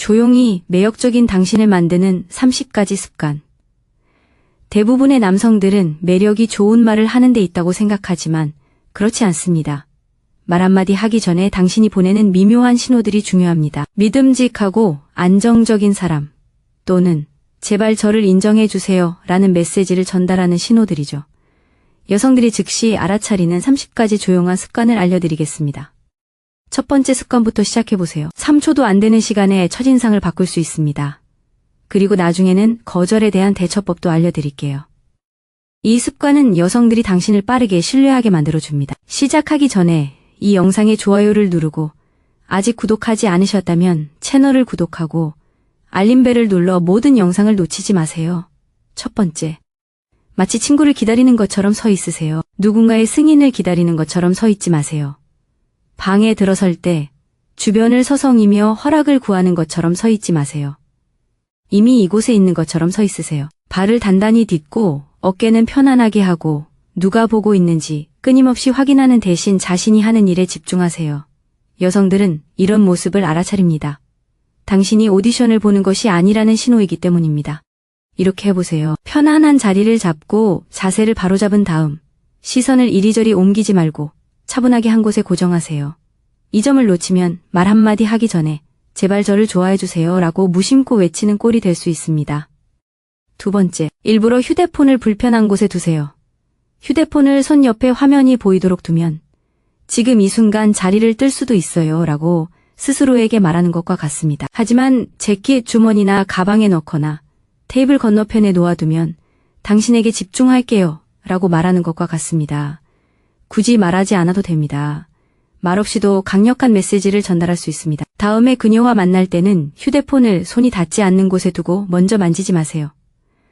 조용히 매력적인 당신을 만드는 30가지 습관. 대부분의 남성들은 매력이 좋은 말을 하는 데 있다고 생각하지만 그렇지 않습니다. 말 한마디 하기 전에 당신이 보내는 미묘한 신호들이 중요합니다. 믿음직하고 안정적인 사람 또는 제발 저를 인정해 주세요 라는 메시지를 전달하는 신호들이죠. 여성들이 즉시 알아차리는 30가지 조용한 습관을 알려드리겠습니다. 첫 번째 습관부터 시작해보세요. 3초도 안 되는 시간에 첫인상을 바꿀 수 있습니다. 그리고 나중에는 거절에 대한 대처법도 알려드릴게요. 이 습관은 여성들이 당신을 빠르게 신뢰하게 만들어줍니다. 시작하기 전에 이 영상에 좋아요를 누르고 아직 구독하지 않으셨다면 채널을 구독하고 알림벨을 눌러 모든 영상을 놓치지 마세요. 첫 번째, 마치 친구를 기다리는 것처럼 서 있으세요. 누군가의 승인을 기다리는 것처럼 서 있지 마세요. 방에 들어설 때 주변을 서성이며 허락을 구하는 것처럼 서 있지 마세요. 이미 이곳에 있는 것처럼 서 있으세요. 발을 단단히 딛고 어깨는 편안하게 하고 누가 보고 있는지 끊임없이 확인하는 대신 자신이 하는 일에 집중하세요. 여성들은 이런 모습을 알아차립니다. 당신이 오디션을 보는 것이 아니라는 신호이기 때문입니다. 이렇게 해보세요. 편안한 자리를 잡고 자세를 바로잡은 다음 시선을 이리저리 옮기지 말고 차분하게 한 곳에 고정하세요. 이 점을 놓치면 말 한마디 하기 전에 제발 저를 좋아해주세요 라고 무심코 외치는 꼴이 될 수 있습니다. 두 번째, 일부러 휴대폰을 불편한 곳에 두세요. 휴대폰을 손 옆에 화면이 보이도록 두면 지금 이 순간 자리를 뜰 수도 있어요 라고 스스로에게 말하는 것과 같습니다. 하지만 재킷 주머니나 가방에 넣거나 테이블 건너편에 놓아두면 당신에게 집중할게요 라고 말하는 것과 같습니다. 굳이 말하지 않아도 됩니다. 말없이도 강력한 메시지를 전달할 수 있습니다. 다음에 그녀와 만날 때는 휴대폰을 손이 닿지 않는 곳에 두고 먼저 만지지 마세요.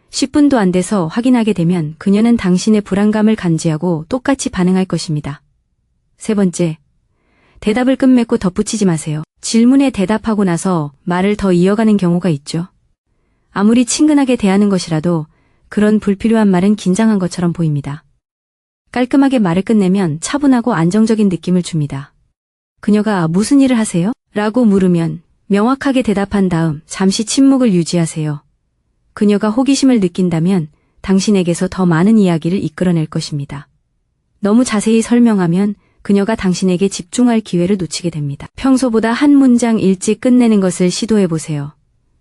10분도 안 돼서 확인하게 되면 그녀는 당신의 불안감을 감지하고 똑같이 반응할 것입니다. 세 번째, 대답을 끝맺고 덧붙이지 마세요. 질문에 대답하고 나서 말을 더 이어가는 경우가 있죠. 아무리 친근하게 대하는 것이라도 그런 불필요한 말은 긴장한 것처럼 보입니다. 깔끔하게 말을 끝내면 차분하고 안정적인 느낌을 줍니다. 그녀가 무슨 일을 하세요? 라고 물으면 명확하게 대답한 다음 잠시 침묵을 유지하세요. 그녀가 호기심을 느낀다면 당신에게서 더 많은 이야기를 이끌어낼 것입니다. 너무 자세히 설명하면 그녀가 당신에게 집중할 기회를 놓치게 됩니다. 평소보다 한 문장 일찍 끝내는 것을 시도해보세요.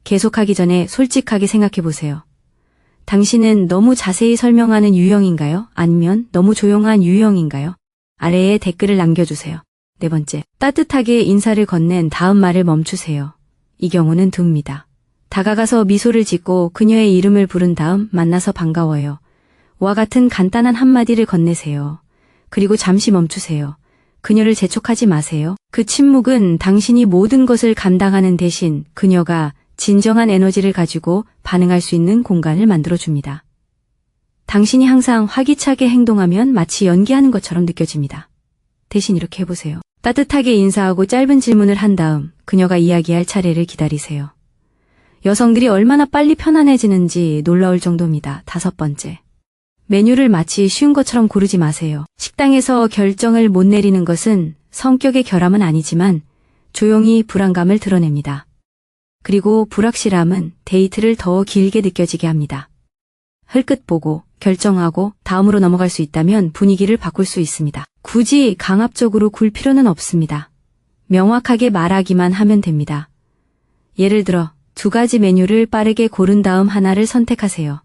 계속하기 전에 솔직하게 생각해보세요. 당신은 너무 자세히 설명하는 유형인가요? 아니면 너무 조용한 유형인가요? 아래에 댓글을 남겨주세요. 네 번째, 따뜻하게 인사를 건넨 다음 말을 멈추세요. 이 경우는 드뭅니다. 다가가서 미소를 짓고 그녀의 이름을 부른 다음 만나서 반가워요. 와 같은 간단한 한마디를 건네세요. 그리고 잠시 멈추세요. 그녀를 재촉하지 마세요. 그 침묵은 당신이 모든 것을 감당하는 대신 그녀가 진정한 에너지를 가지고 반응할 수 있는 공간을 만들어줍니다. 당신이 항상 활기차게 행동하면 마치 연기하는 것처럼 느껴집니다. 대신 이렇게 해보세요. 따뜻하게 인사하고 짧은 질문을 한 다음 그녀가 이야기할 차례를 기다리세요. 여성들이 얼마나 빨리 편안해지는지 놀라울 정도입니다. 다섯 번째, 메뉴를 마치 쉬운 것처럼 고르지 마세요. 식당에서 결정을 못 내리는 것은 성격의 결함은 아니지만 조용히 불안감을 드러냅니다. 그리고 불확실함은 데이트를 더 길게 느껴지게 합니다. 흘끗 보고 결정하고 다음으로 넘어갈 수 있다면 분위기를 바꿀 수 있습니다. 굳이 강압적으로 굴 필요는 없습니다. 명확하게 말하기만 하면 됩니다. 예를 들어 2가지 메뉴를 빠르게 고른 다음 하나를 선택하세요.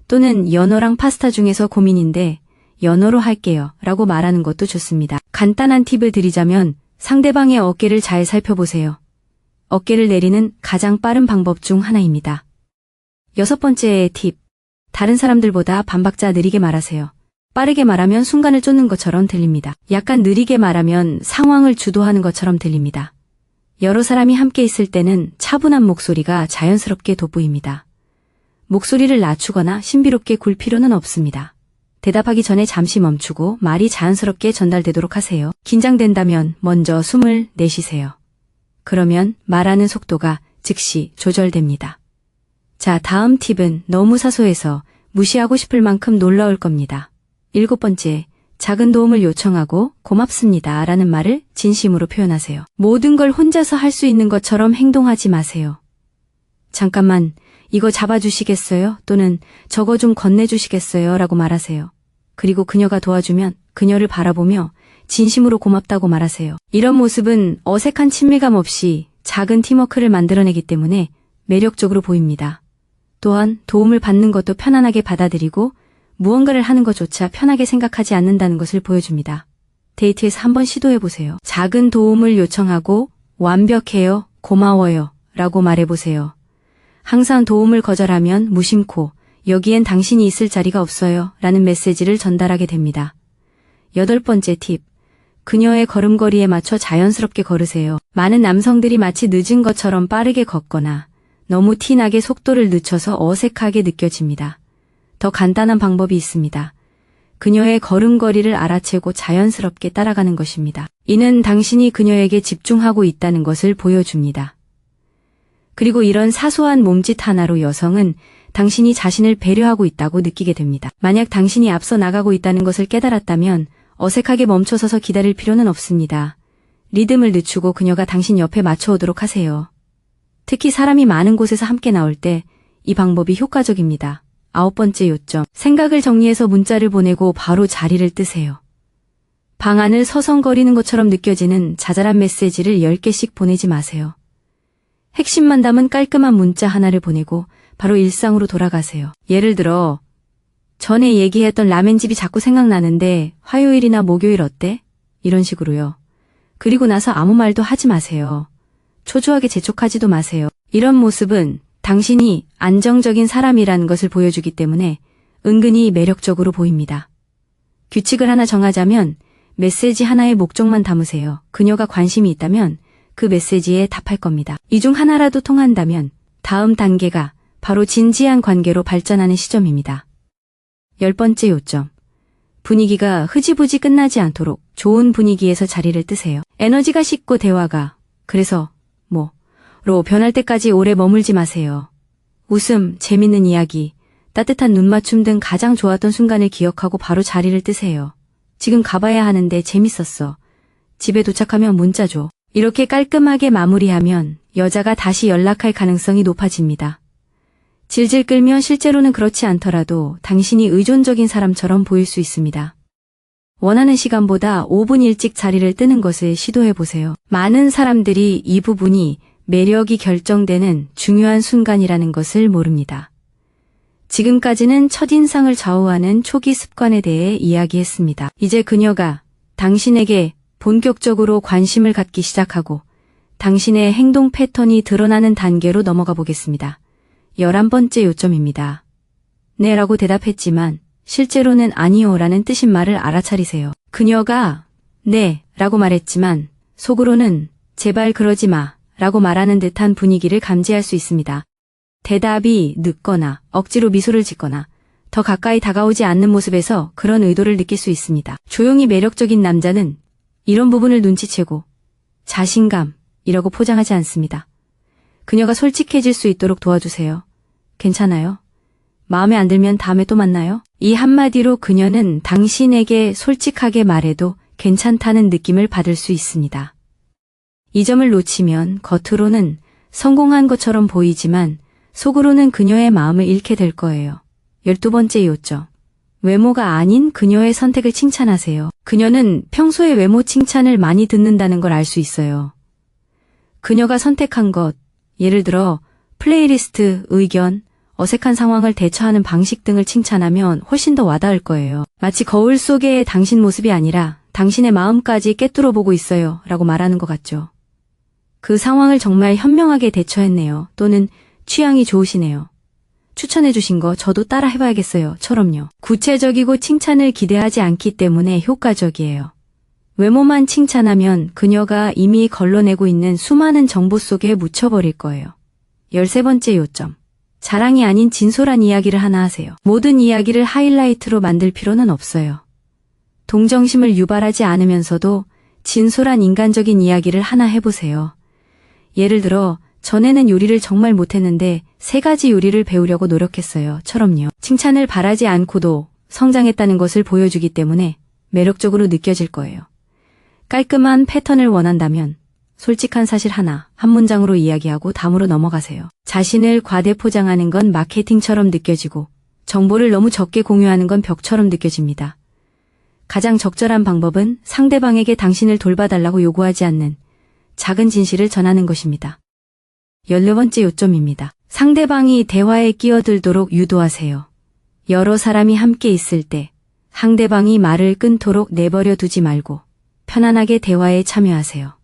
또는 연어랑 파스타 중에서 고민인데 연어로 할게요 라고 말하는 것도 좋습니다. 간단한 팁을 드리자면 상대방의 어깨를 잘 살펴보세요. 어깨를 내리는 가장 빠른 방법 중 하나입니다. 여섯 번째 팁, 다른 사람들보다 반박자 느리게 말하세요. 빠르게 말하면 순간을 쫓는 것처럼 들립니다. 약간 느리게 말하면 상황을 주도하는 것처럼 들립니다. 여러 사람이 함께 있을 때는 차분한 목소리가 자연스럽게 돋보입니다. 목소리를 낮추거나 신비롭게 굴 필요는 없습니다. 대답하기 전에 잠시 멈추고 말이 자연스럽게 전달되도록 하세요. 긴장된다면 먼저 숨을 내쉬세요. 그러면 말하는 속도가 즉시 조절됩니다. 자, 다음 팁은 너무 사소해서 무시하고 싶을 만큼 놀라울 겁니다. 7번째, 작은 도움을 요청하고 고맙습니다 라는 말을 진심으로 표현하세요. 모든 걸 혼자서 할 수 있는 것처럼 행동하지 마세요. 잠깐만 이거 잡아주시겠어요? 또는 저거 좀 건네주시겠어요? 라고 말하세요. 그리고 그녀가 도와주면 그녀를 바라보며 진심으로 고맙다고 말하세요. 이런 모습은 어색한 친밀감 없이 작은 팀워크를 만들어내기 때문에 매력적으로 보입니다. 또한 도움을 받는 것도 편안하게 받아들이고 무언가를 하는 것조차 편하게 생각하지 않는다는 것을 보여줍니다. 데이트에서 한번 시도해보세요. 작은 도움을 요청하고 완벽해요, 고마워요 라고 말해보세요. 항상 도움을 거절하면 무심코 여기엔 당신이 있을 자리가 없어요 라는 메시지를 전달하게 됩니다. 8번째 팁. 그녀의 걸음걸이에 맞춰 자연스럽게 걸으세요. 많은 남성들이 마치 늦은 것처럼 빠르게 걷거나 너무 티나게 속도를 늦춰서 어색하게 느껴집니다. 더 간단한 방법이 있습니다. 그녀의 걸음걸이를 알아채고 자연스럽게 따라가는 것입니다. 이는 당신이 그녀에게 집중하고 있다는 것을 보여줍니다. 그리고 이런 사소한 몸짓 하나로 여성은 당신이 자신을 배려하고 있다고 느끼게 됩니다. 만약 당신이 앞서 나가고 있다는 것을 깨달았다면 어색하게 멈춰서서 기다릴 필요는 없습니다. 리듬을 늦추고 그녀가 당신 옆에 맞춰오도록 하세요. 특히 사람이 많은 곳에서 함께 나올 때 이 방법이 효과적입니다. 9번째 요점. 생각을 정리해서 문자를 보내고 바로 자리를 뜨세요. 방 안을 서성거리는 것처럼 느껴지는 자잘한 메시지를 10개씩 보내지 마세요. 핵심만 담은 깔끔한 문자 하나를 보내고 바로 일상으로 돌아가세요. 예를 들어 전에 얘기했던 라멘집이 자꾸 생각나는데 화요일이나 목요일 어때? 이런 식으로요. 그리고 나서 아무 말도 하지 마세요. 초조하게 재촉하지도 마세요. 이런 모습은 당신이 안정적인 사람이라는 것을 보여주기 때문에 은근히 매력적으로 보입니다. 규칙을 하나 정하자면 메시지 하나의 목적만 담으세요. 그녀가 관심이 있다면 그 메시지에 답할 겁니다. 이 중 하나라도 통한다면 다음 단계가 바로 진지한 관계로 발전하는 시점입니다. 10번째 요점. 분위기가 흐지부지 끝나지 않도록 좋은 분위기에서 자리를 뜨세요. 에너지가 식고 대화가 그래서 로 변할 때까지 오래 머물지 마세요. 웃음, 재밌는 이야기, 따뜻한 눈맞춤 등 가장 좋았던 순간을 기억하고 바로 자리를 뜨세요. 지금 가봐야 하는데 재밌었어. 집에 도착하면 문자 줘. 이렇게 깔끔하게 마무리하면 여자가 다시 연락할 가능성이 높아집니다. 질질 끌면 실제로는 그렇지 않더라도 당신이 의존적인 사람처럼 보일 수 있습니다. 원하는 시간보다 5분 일찍 자리를 뜨는 것을 시도해보세요. 많은 사람들이 이 부분이 매력이 결정되는 중요한 순간이라는 것을 모릅니다. 지금까지는 첫인상을 좌우하는 초기 습관에 대해 이야기했습니다. 이제 그녀가 당신에게 본격적으로 관심을 갖기 시작하고 당신의 행동 패턴이 드러나는 단계로 넘어가 보겠습니다. 11번째 요점입니다. 네 라고 대답했지만 실제로는 아니요 라는 뜻인 말을 알아차리세요. 그녀가 네 라고 말했지만 속으로는 제발 그러지 마 라고 말하는 듯한 분위기를 감지할 수 있습니다. 대답이 늦거나 억지로 미소를 짓거나 더 가까이 다가오지 않는 모습에서 그런 의도를 느낄 수 있습니다. 조용히 매력적인 남자는 이런 부분을 눈치채고 자신감이라고 포장하지 않습니다. 그녀가 솔직해질 수 있도록 도와주세요. 괜찮아요? 마음에 안 들면 다음에 또 만나요? 이 한마디로 그녀는 당신에게 솔직하게 말해도 괜찮다는 느낌을 받을 수 있습니다. 이 점을 놓치면 겉으로는 성공한 것처럼 보이지만 속으로는 그녀의 마음을 잃게 될 거예요. 12번째 요점. 외모가 아닌 그녀의 선택을 칭찬하세요. 그녀는 평소에 외모 칭찬을 많이 듣는다는 걸 알 수 있어요. 그녀가 선택한 것, 예를 들어 플레이리스트, 의견, 어색한 상황을 대처하는 방식 등을 칭찬하면 훨씬 더 와닿을 거예요. 마치 거울 속의 당신 모습이 아니라 당신의 마음까지 꿰뚫어 보고 있어요 라고 말하는 것 같죠. 그 상황을 정말 현명하게 대처했네요. 또는 취향이 좋으시네요. 추천해 주신 거 저도 따라 해봐야겠어요. 처럼요. 구체적이고 칭찬을 기대하지 않기 때문에 효과적이에요. 외모만 칭찬하면 그녀가 이미 걸러내고 있는 수많은 정보 속에 묻혀버릴 거예요. 13번째 요점. 자랑이 아닌 진솔한 이야기를 하나 하세요. 모든 이야기를 하이라이트로 만들 필요는 없어요. 동정심을 유발하지 않으면서도 진솔한 인간적인 이야기를 하나 해보세요. 예를 들어 전에는 요리를 정말 못했는데 3가지 요리를 배우려고 노력했어요. 처럼요. 칭찬을 바라지 않고도 성장했다는 것을 보여주기 때문에 매력적으로 느껴질 거예요. 깔끔한 패턴을 원한다면 솔직한 사실 하나, 한 문장으로 이야기하고 다음으로 넘어가세요. 자신을 과대 포장하는 건 마케팅처럼 느껴지고 정보를 너무 적게 공유하는 건 벽처럼 느껴집니다. 가장 적절한 방법은 상대방에게 당신을 돌봐달라고 요구하지 않는 작은 진실을 전하는 것입니다. 14번째 요점입니다. 상대방이 대화에 끼어들도록 유도하세요. 여러 사람이 함께 있을 때 상대방이 말을 끊도록 내버려 두지 말고 편안하게 대화에 참여하세요.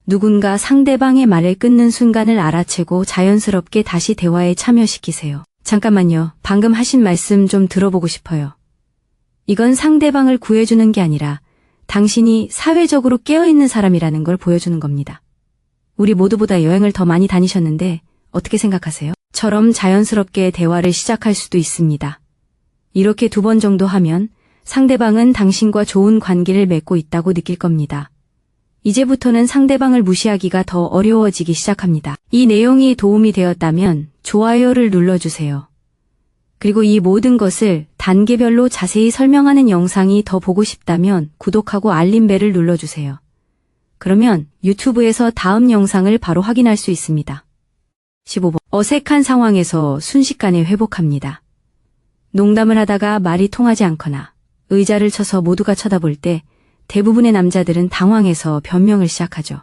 누군가 상대방의 말을 끊는 순간을 알아채고 자연스럽게 다시 대화에 참여시키세요. 잠깐만요. 방금 하신 말씀 좀 들어보고 싶어요. 이건 상대방을 구해주는 게 아니라 당신이 사회적으로 깨어있는 사람이라는 걸 보여주는 겁니다. 우리 모두보다 여행을 더 많이 다니셨는데 어떻게 생각하세요? 처럼 자연스럽게 대화를 시작할 수도 있습니다. 이렇게 2번 정도 하면 상대방은 당신과 좋은 관계를 맺고 있다고 느낄 겁니다. 이제부터는 상대방을 무시하기가 더 어려워지기 시작합니다. 이 내용이 도움이 되었다면 좋아요를 눌러주세요. 그리고 이 모든 것을 단계별로 자세히 설명하는 영상이 더 보고 싶다면 구독하고 알림벨을 눌러주세요. 그러면 유튜브에서 다음 영상을 바로 확인할 수 있습니다. 15번. 어색한 상황에서 순식간에 회복합니다. 농담을 하다가 말이 통하지 않거나 의자를 쳐서 모두가 쳐다볼 때 대부분의 남자들은 당황해서 변명을 시작하죠.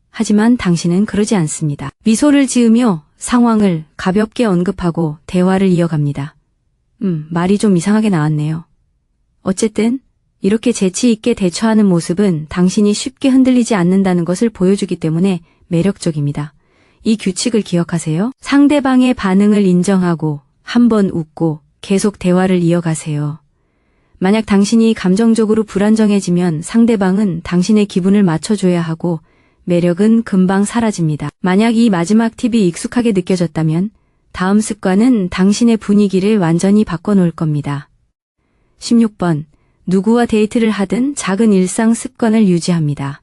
하지만 당신은 그러지 않습니다. 미소를 지으며 상황을 가볍게 언급하고 대화를 이어갑니다. 말이 좀 이상하게 나왔네요. 어쨌든 이렇게 재치 있게 대처하는 모습은 당신이 쉽게 흔들리지 않는다는 것을 보여주기 때문에 매력적입니다. 이 규칙을 기억하세요. 상대방의 반응을 인정하고 한번 웃고 계속 대화를 이어가세요. 만약 당신이 감정적으로 불안정해지면 상대방은 당신의 기분을 맞춰줘야 하고 매력은 금방 사라집니다. 만약 이 마지막 팁이 익숙하게 느껴졌다면 다음 습관은 당신의 분위기를 완전히 바꿔놓을 겁니다. 16번. 누구와 데이트를 하든 작은 일상 습관을 유지합니다.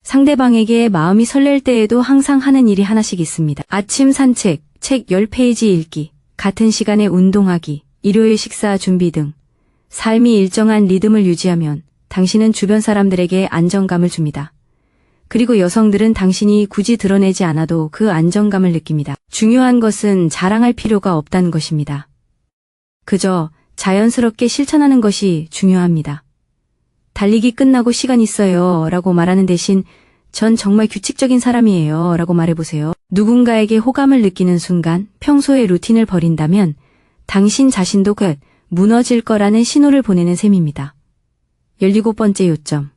상대방에게 마음이 설렐 때에도 항상 하는 일이 하나씩 있습니다. 아침 산책, 책 10페이지 읽기, 같은 시간에 운동하기, 일요일 식사 준비 등 삶이 일정한 리듬을 유지하면 당신은 주변 사람들에게 안정감을 줍니다. 그리고 여성들은 당신이 굳이 드러내지 않아도 그 안정감을 느낍니다. 중요한 것은 자랑할 필요가 없다는 것입니다. 그저 자연스럽게 실천하는 것이 중요합니다. 달리기 끝나고 시간 있어요 라고 말하는 대신 전 정말 규칙적인 사람이에요 라고 말해보세요. 누군가에게 호감을 느끼는 순간 평소의 루틴을 버린다면 당신 자신도 곧 무너질 거라는 신호를 보내는 셈입니다. 17번째 요점.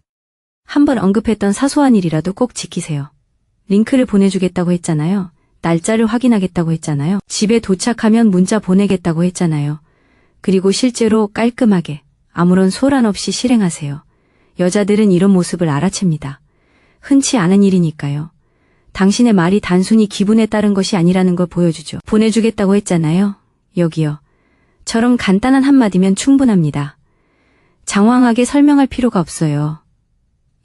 한번 언급했던 사소한 일이라도 꼭 지키세요. 링크를 보내주겠다고 했잖아요. 날짜를 확인하겠다고 했잖아요. 집에 도착하면 문자 보내겠다고 했잖아요. 그리고 실제로 깔끔하게 아무런 소란 없이 실행하세요. 여자들은 이런 모습을 알아챕니다. 흔치 않은 일이니까요. 당신의 말이 단순히 기분에 따른 것이 아니라는 걸 보여주죠. 보내주겠다고 했잖아요. 여기요. 처럼 간단한 한마디면 충분합니다. 장황하게 설명할 필요가 없어요.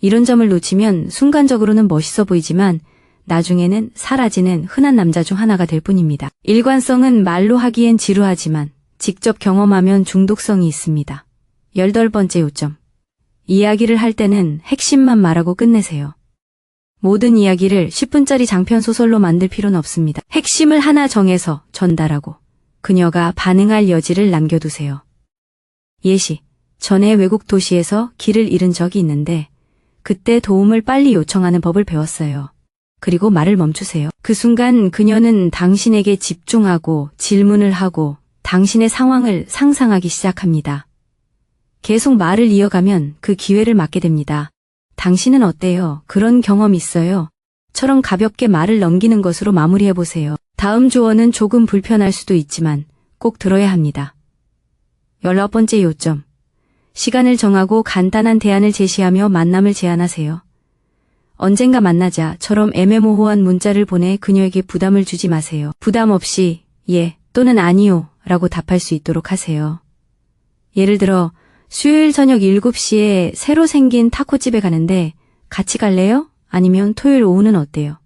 이런 점을 놓치면 순간적으로는 멋있어 보이지만 나중에는 사라지는 흔한 남자 중 하나가 될 뿐입니다. 일관성은 말로 하기엔 지루하지만 직접 경험하면 중독성이 있습니다. 18번째 요점. 이야기를 할 때는 핵심만 말하고 끝내세요. 모든 이야기를 10분짜리 장편 소설로 만들 필요는 없습니다. 핵심을 하나 정해서 전달하고 그녀가 반응할 여지를 남겨두세요. 예시, 전에 외국 도시에서 길을 잃은 적이 있는데 그때 도움을 빨리 요청하는 법을 배웠어요. 그리고 말을 멈추세요. 그 순간 그녀는 당신에게 집중하고 질문을 하고 당신의 상황을 상상하기 시작합니다. 계속 말을 이어가면 그 기회를 맞게 됩니다. 당신은 어때요? 그런 경험 있어요? 처럼 가볍게 말을 넘기는 것으로 마무리해보세요. 다음 조언은 조금 불편할 수도 있지만 꼭 들어야 합니다. 19번째 요점. 시간을 정하고 간단한 대안을 제시하며 만남을 제안하세요. 언젠가 만나자처럼 애매모호한 문자를 보내 그녀에게 부담을 주지 마세요. 부담 없이 예 또는 아니요 라고 답할 수 있도록 하세요. 예를 들어 수요일 저녁 7시에 새로 생긴 타코집에 가는데 같이 갈래요? 아니면 토요일 오후는 어때요?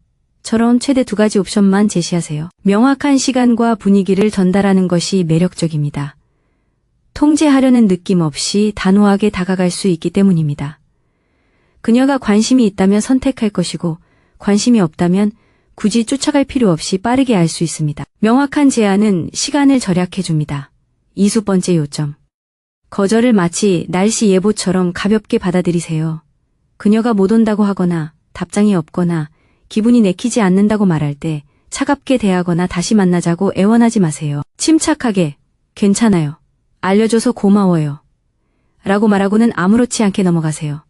처럼 최대 2가지 옵션만 제시하세요. 명확한 시간과 분위기를 전달하는 것이 매력적입니다. 통제하려는 느낌 없이 단호하게 다가갈 수 있기 때문입니다. 그녀가 관심이 있다면 선택할 것이고 관심이 없다면 굳이 쫓아갈 필요 없이 빠르게 알 수 있습니다. 명확한 제안은 시간을 절약해 줍니다. 20번째 요점. 거절을 마치 날씨 예보처럼 가볍게 받아들이세요. 그녀가 못 온다고 하거나 답장이 없거나 기분이 내키지 않는다고 말할 때 차갑게 대하거나 다시 만나자고 애원하지 마세요. 침착하게 괜찮아요. 알려줘서 고마워요. 라고 말하고는 아무렇지 않게 넘어가세요.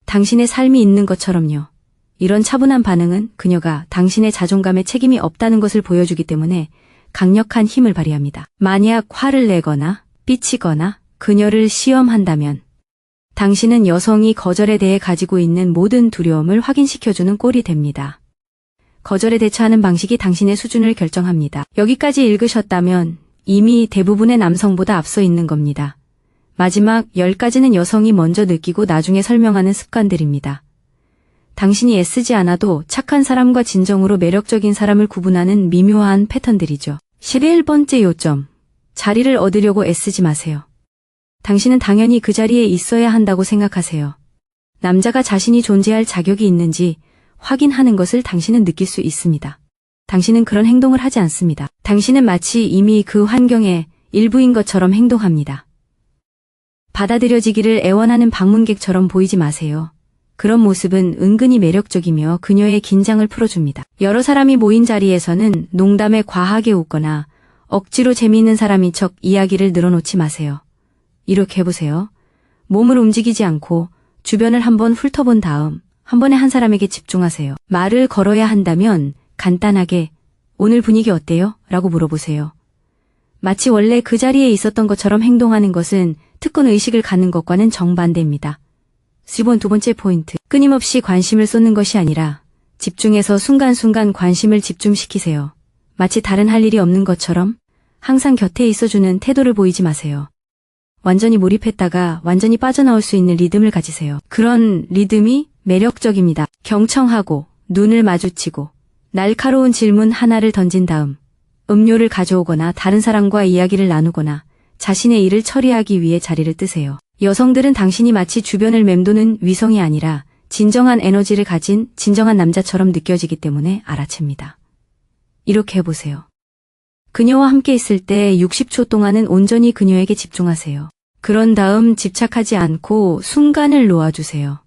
당신의 삶이 있는 것처럼요. 이런 차분한 반응은 그녀가 당신의 자존감에 책임이 없다는 것을 보여주기 때문에 강력한 힘을 발휘합니다. 만약 화를 내거나 삐치거나 그녀를 시험한다면 당신은 여성이 거절에 대해 가지고 있는 모든 두려움을 확인시켜주는 꼴이 됩니다. 거절에 대처하는 방식이 당신의 수준을 결정합니다. 여기까지 읽으셨다면 이미 대부분의 남성보다 앞서 있는 겁니다. 마지막 10가지는 여성이 먼저 느끼고 나중에 설명하는 습관들입니다. 당신이 애쓰지 않아도 착한 사람과 진정으로 매력적인 사람을 구분하는 미묘한 패턴들이죠. 11번째 요점. 자리를 얻으려고 애쓰지 마세요. 당신은 당연히 그 자리에 있어야 한다고 생각하세요. 남자가 자신이 존재할 자격이 있는지 확인하는 것을 당신은 느낄 수 있습니다. 당신은 그런 행동을 하지 않습니다. 당신은 마치 이미 그 환경의 일부인 것처럼 행동합니다. 받아들여지기를 애원하는 방문객처럼 보이지 마세요. 그런 모습은 은근히 매력적이며 그녀의 긴장을 풀어줍니다. 여러 사람이 모인 자리에서는 농담에 과하게 웃거나 억지로 재미있는 사람인 척 이야기를 늘어놓지 마세요. 이렇게 해보세요. 몸을 움직이지 않고 주변을 한번 훑어본 다음 한 번에 한 사람에게 집중하세요. 말을 걸어야 한다면 간단하게 오늘 분위기 어때요? 라고 물어보세요. 마치 원래 그 자리에 있었던 것처럼 행동하는 것은 특권 의식을 갖는 것과는 정반대입니다. 12번째 포인트. 끊임없이 관심을 쏟는 것이 아니라 집중해서 순간순간 관심을 집중시키세요. 마치 다른 할 일이 없는 것처럼 항상 곁에 있어주는 태도를 보이지 마세요. 완전히 몰입했다가 완전히 빠져나올 수 있는 리듬을 가지세요. 그런 리듬이 매력적입니다. 경청하고 눈을 마주치고 날카로운 질문 하나를 던진 다음 음료를 가져오거나 다른 사람과 이야기를 나누거나 자신의 일을 처리하기 위해 자리를 뜨세요. 여성들은 당신이 마치 주변을 맴도는 위성이 아니라 진정한 에너지를 가진 진정한 남자처럼 느껴지기 때문에 알아챕니다. 이렇게 해보세요. 그녀와 함께 있을 때 60초 동안은 온전히 그녀에게 집중하세요. 그런 다음 집착하지 않고 순간을 놓아주세요.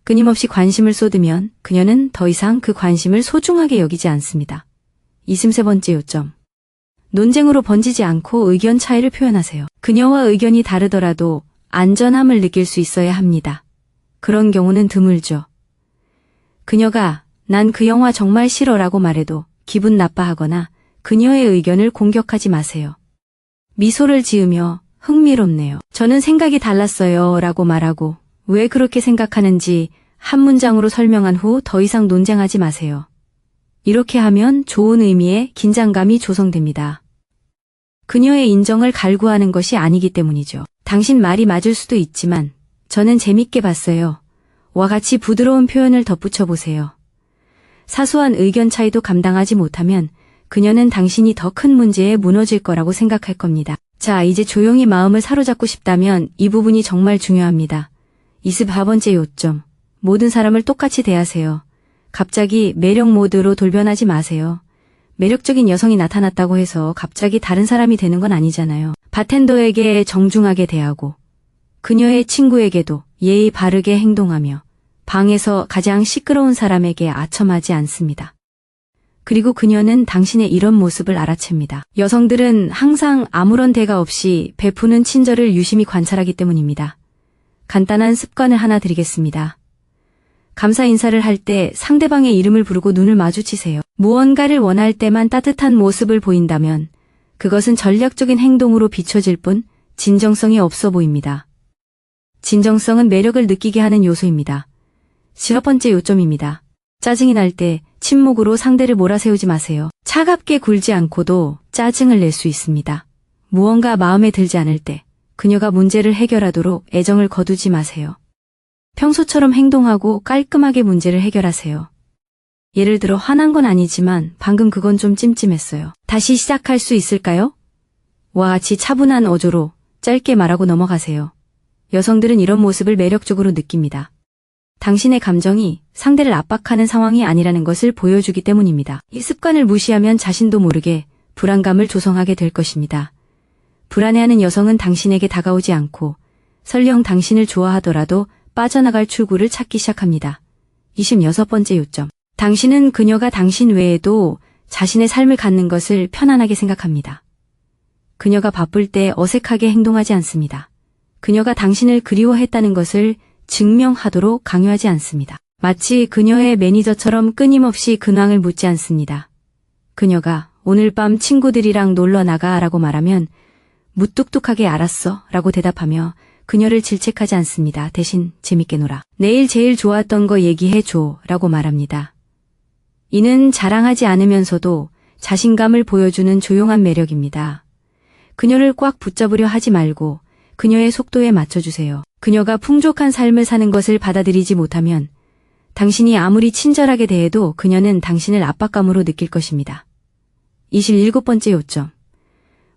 끊임없이 관심을 쏟으면 그녀는 더 이상 그 관심을 소중하게 여기지 않습니다. 23번째 요점. 논쟁으로 번지지 않고 의견 차이를 표현하세요. 그녀와 의견이 다르더라도 안전함을 느낄 수 있어야 합니다. 그런 경우는 드물죠. 그녀가 난 그 영화 정말 싫어라고 말해도 기분 나빠하거나 그녀의 의견을 공격하지 마세요. 미소를 지으며 흥미롭네요. 저는 생각이 달랐어요 라고 말하고 왜 그렇게 생각하는지 한 문장으로 설명한 후 더 이상 논쟁하지 마세요. 이렇게 하면 좋은 의미의 긴장감이 조성됩니다. 그녀의 인정을 갈구하는 것이 아니기 때문이죠. 당신 말이 맞을 수도 있지만 저는 재밌게 봤어요. 와 같이 부드러운 표현을 덧붙여 보세요. 사소한 의견 차이도 감당하지 못하면 그녀는 당신이 더 큰 문제에 무너질 거라고 생각할 겁니다. 자, 이제 조용히 마음을 사로잡고 싶다면 이 부분이 정말 중요합니다. 24번째 요점. 모든 사람을 똑같이 대하세요. 갑자기 매력 모드로 돌변하지 마세요. 매력적인 여성이 나타났다고 해서 갑자기 다른 사람이 되는 건 아니잖아요. 바텐더에게 정중하게 대하고 그녀의 친구에게도 예의 바르게 행동하며 방에서 가장 시끄러운 사람에게 아첨하지 않습니다. 그리고 그녀는 당신의 이런 모습을 알아챕니다. 여성들은 항상 아무런 대가 없이 베푸는 친절을 유심히 관찰하기 때문입니다. 간단한 습관을 하나 드리겠습니다. 감사 인사를 할 때 상대방의 이름을 부르고 눈을 마주치세요. 무언가를 원할 때만 따뜻한 모습을 보인다면 그것은 전략적인 행동으로 비춰질 뿐 진정성이 없어 보입니다. 진정성은 매력을 느끼게 하는 요소입니다. 15번째 요점입니다. 짜증이 날 때 침묵으로 상대를 몰아세우지 마세요. 차갑게 굴지 않고도 짜증을 낼 수 있습니다. 무언가 마음에 들지 않을 때 그녀가 문제를 해결하도록 애정을 거두지 마세요. 평소처럼 행동하고 깔끔하게 문제를 해결하세요. 예를 들어 화난 건 아니지만 방금 그건 좀 찜찜했어요. 다시 시작할 수 있을까요? 와 같이 차분한 어조로 짧게 말하고 넘어가세요. 여성들은 이런 모습을 매력적으로 느낍니다. 당신의 감정이 상대를 압박하는 상황이 아니라는 것을 보여주기 때문입니다. 이 습관을 무시하면 자신도 모르게 불안감을 조성하게 될 것입니다. 불안해하는 여성은 당신에게 다가오지 않고 설령 당신을 좋아하더라도 빠져나갈 출구를 찾기 시작합니다. 26번째 요점. 당신은 그녀가 당신 외에도 자신의 삶을 갖는 것을 편안하게 생각합니다. 그녀가 바쁠 때 어색하게 행동하지 않습니다. 그녀가 당신을 그리워했다는 것을 증명하도록 강요하지 않습니다. 마치 그녀의 매니저처럼 끊임없이 근황을 묻지 않습니다. 그녀가 오늘 밤 친구들이랑 놀러 나가라고 말하면 무뚝뚝하게 알았어 라고 대답하며 그녀를 질책하지 않습니다. 대신 재밌게 놀아. 내일 제일 좋았던 거 얘기해줘 라고 말합니다. 이는 자랑하지 않으면서도 자신감을 보여주는 조용한 매력입니다. 그녀를 꽉 붙잡으려 하지 말고 그녀의 속도에 맞춰주세요. 그녀가 풍족한 삶을 사는 것을 받아들이지 못하면 당신이 아무리 친절하게 대해도 그녀는 당신을 압박감으로 느낄 것입니다. 27번째 요점.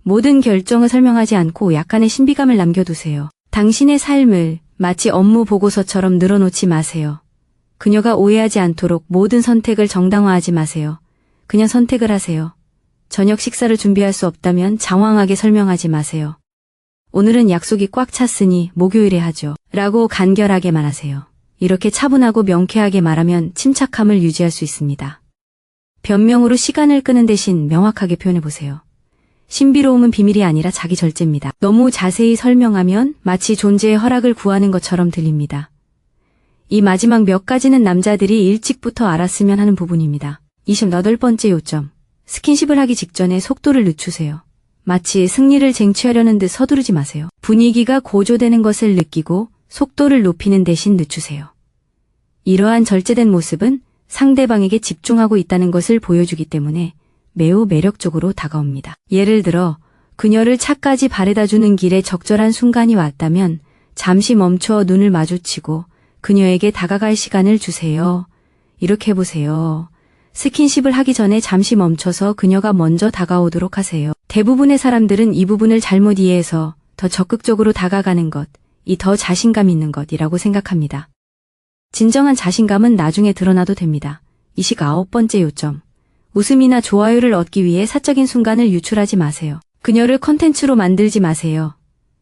모든 결정을 설명하지 않고 약간의 신비감을 남겨두세요. 당신의 삶을 마치 업무 보고서처럼 늘어놓지 마세요. 그녀가 오해하지 않도록 모든 선택을 정당화하지 마세요. 그냥 선택을 하세요. 저녁 식사를 준비할 수 없다면 장황하게 설명하지 마세요. 오늘은 약속이 꽉 찼으니 목요일에 하죠. 라고 간결하게 말하세요. 이렇게 차분하고 명쾌하게 말하면 침착함을 유지할 수 있습니다. 변명으로 시간을 끄는 대신 명확하게 표현해보세요. 신비로움은 비밀이 아니라 자기 절제입니다. 너무 자세히 설명하면 마치 존재의 허락을 구하는 것처럼 들립니다. 이 마지막 몇 가지는 남자들이 일찍부터 알았으면 하는 부분입니다. 28번째 요점. 스킨십을 하기 직전에 속도를 늦추세요. 마치 승리를 쟁취하려는 듯 서두르지 마세요. 분위기가 고조되는 것을 느끼고 속도를 높이는 대신 늦추세요. 이러한 절제된 모습은 상대방에게 집중하고 있다는 것을 보여주기 때문에 매우 매력적으로 다가옵니다. 예를 들어 그녀를 차까지 바래다주는 길에 적절한 순간이 왔다면 잠시 멈춰 눈을 마주치고 그녀에게 다가갈 시간을 주세요. 이렇게 해보세요. 스킨십을 하기 전에 잠시 멈춰서 그녀가 먼저 다가오도록 하세요. 대부분의 사람들은 이 부분을 잘못 이해해서 더 적극적으로 다가가는 것, 이 더 자신감 있는 것이라고 생각합니다. 진정한 자신감은 나중에 드러나도 됩니다. 29번째 요점. 웃음이나 좋아요를 얻기 위해 사적인 순간을 유출하지 마세요. 그녀를 컨텐츠로 만들지 마세요.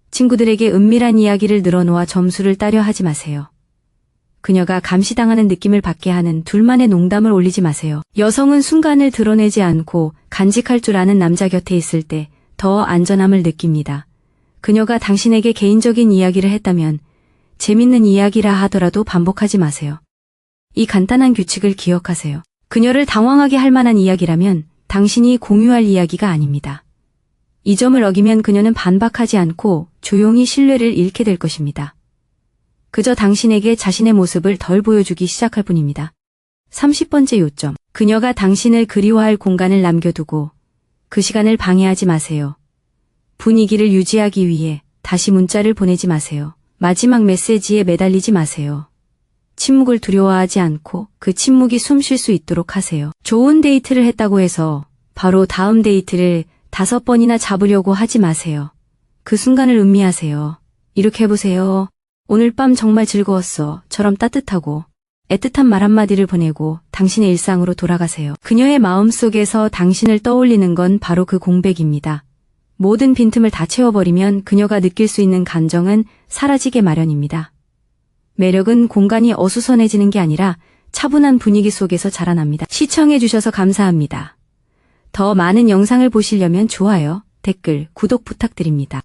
친구들에게 은밀한 이야기를 늘어놓아 점수를 따려 하지 마세요. 그녀가 감시당하는 느낌을 받게 하는 둘만의 농담을 올리지 마세요. 여성은 순간을 드러내지 않고 간직할 줄 아는 남자 곁에 있을 때 더 안전함을 느낍니다. 그녀가 당신에게 개인적인 이야기를 했다면 재밌는 이야기라 하더라도 반복하지 마세요. 이 간단한 규칙을 기억하세요. 그녀를 당황하게 할 만한 이야기라면 당신이 공유할 이야기가 아닙니다. 이 점을 어기면 그녀는 반박하지 않고 조용히 신뢰를 잃게 될 것입니다. 그저 당신에게 자신의 모습을 덜 보여주기 시작할 뿐입니다. 30번째 요점. 그녀가 당신을 그리워할 공간을 남겨두고 그 시간을 방해하지 마세요. 분위기를 유지하기 위해 다시 문자를 보내지 마세요. 마지막 메시지에 매달리지 마세요. 침묵을 두려워하지 않고 그 침묵이 숨 쉴 수 있도록 하세요. 좋은 데이트를 했다고 해서 바로 다음 데이트를 5번이나 잡으려고 하지 마세요. 그 순간을 음미하세요. 이렇게 해보세요. 오늘 밤 정말 즐거웠어. 처럼 따뜻하고 애틋한 말 한마디를 보내고 당신의 일상으로 돌아가세요. 그녀의 마음속에서 당신을 떠올리는 건 바로 그 공백입니다. 모든 빈틈을 다 채워버리면 그녀가 느낄 수 있는 감정은 사라지게 마련입니다. 매력은 공간이 어수선해지는 게 아니라 차분한 분위기 속에서 자라납니다. 시청해주셔서 감사합니다. 더 많은 영상을 보시려면 좋아요, 댓글, 구독 부탁드립니다.